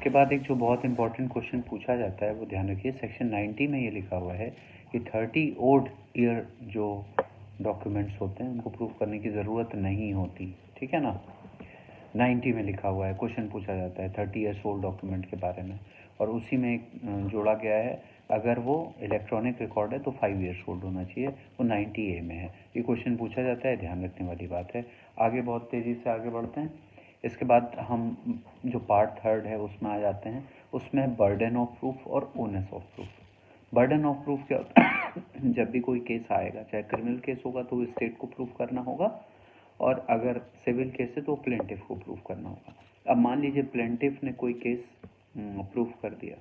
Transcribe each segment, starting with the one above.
इसके बाद एक जो बहुत इंपॉर्टेंट क्वेश्चन पूछा जाता है वो ध्यान रखिए, सेक्शन 90 में ये लिखा हुआ है कि 30 ओड ईयर जो डॉक्यूमेंट्स होते हैं उनको प्रूफ करने की ज़रूरत नहीं होती, ठीक है ना। 90 में लिखा हुआ है, क्वेश्चन पूछा जाता है 30 ईयर्स ओल्ड डॉक्यूमेंट के बारे में, और उसी में एक जोड़ा गया है अगर वो इलेक्ट्रॉनिक रिकॉर्ड है तो 5 ईयर्स ओल्ड होना चाहिए, वो 90A में है। ये क्वेश्चन पूछा जाता है, ध्यान रखने वाली बात है। आगे बहुत तेज़ी से आगे बढ़ते हैं। इसके बाद हम जो पार्ट थर्ड है उसमें आ जाते हैं, उसमें बर्डन ऑफ प्रूफ और onus of proof. Burden of proof क्या होता है जब भी कोई केस आएगा, चाहे क्रिमिनल केस होगा तो स्टेट को प्रूफ करना होगा, और अगर सिविल केस है तो प्लेंटिफ को प्रूफ करना होगा। अब मान लीजिए प्लेंटिफ ने कोई केस प्रूफ कर दिया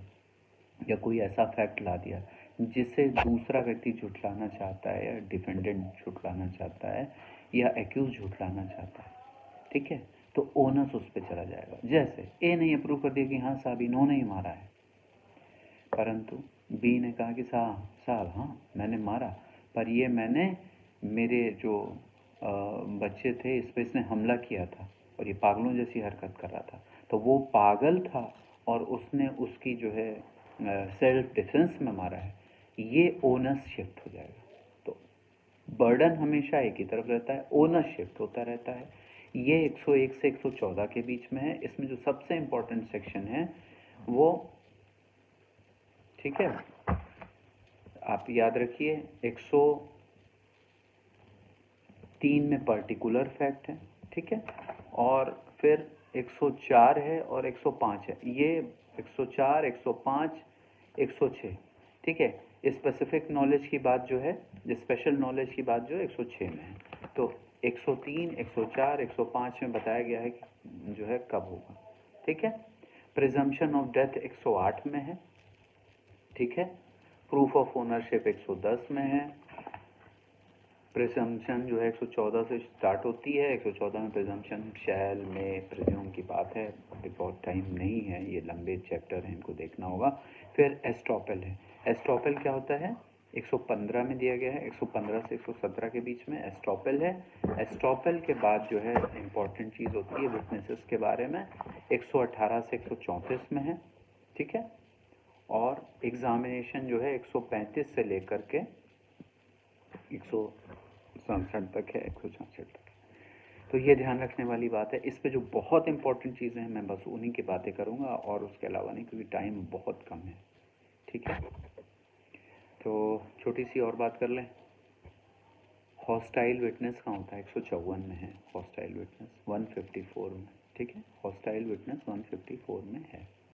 या कोई ऐसा फैक्ट ला दिया जिसे दूसरा व्यक्ति झुठलाना चाहता है, या डिफेंडेंट झुठलाना चाहता है, या एक्यूज झुठलाना चाहता है, ठीक है, तो ओनस उस पर चला जाएगा। जैसे ए ने ये प्रूव कर दिया कि हाँ साहब इन्होंने ही मारा है, परंतु बी ने कहा कि साहब हाँ मैंने मारा, पर ये मैंने मेरे जो बच्चे थे इस पर इसने हमला किया था और ये पागलों जैसी हरकत कर रहा था, तो वो पागल था और उसने उसकी जो है सेल्फ डिफेंस में मारा है, ये ओनस शिफ्ट हो जाएगा। तो बर्डन हमेशा एक ही तरफ रहता है, ओनस शिफ्ट होता रहता है। ये 101 से 114 के बीच में है। इसमें जो सबसे इम्पोर्टेंट सेक्शन है वो, ठीक है, आप याद रखिए 103 में पर्टिकुलर फैक्ट है, ठीक है, और फिर 104 है और 105 है। ये 104, 105, 106, ठीक है, स्पेसिफिक नॉलेज की बात जो है, स्पेशल नॉलेज की बात जो है 106 में है। तो 103, 104, 105 में बताया गया है कि जो है कब होगा, ठीक है। प्रिजम्पशन ऑफ डेथ 108 में है, ठीक है। प्रूफ ऑफ ओनरशिप 110 में है। प्रिजम्पशन जो है 114 से स्टार्ट होती है। 114 में प्रिजम्पशन शैल में प्रिज्यूम की बात है, बहुत टाइम नहीं है, ये लंबे चैप्टर हैं, इनको देखना होगा। फिर एस्टॉपल है। एस्टॉपल क्या होता है, 115 में दिया गया है, 115 से 117 के बीच में एस्टॉपल है। एस्टॉपल के बाद जो है इंपॉर्टेंट चीज़ होती है विटनेसेस के बारे में, 118 से 134 में है, ठीक है। और एग्जामिनेशन जो है 135 से लेकर के 167 तक है, 166 तक है। तो ये ध्यान रखने वाली बात है। इस पे जो बहुत इंपॉर्टेंट चीज़ें हैं मैं बस उन्हीं की बातें करूँगा और उसके अलावा नहीं, क्योंकि टाइम बहुत कम है, ठीक है। तो छोटी सी और बात कर लें, हॉस्टाइल विटनेस कहाँ होता है, 154 में है। हॉस्टाइल विटनेस 154 में, ठीक है, हॉस्टाइल विटनेस 154 में है।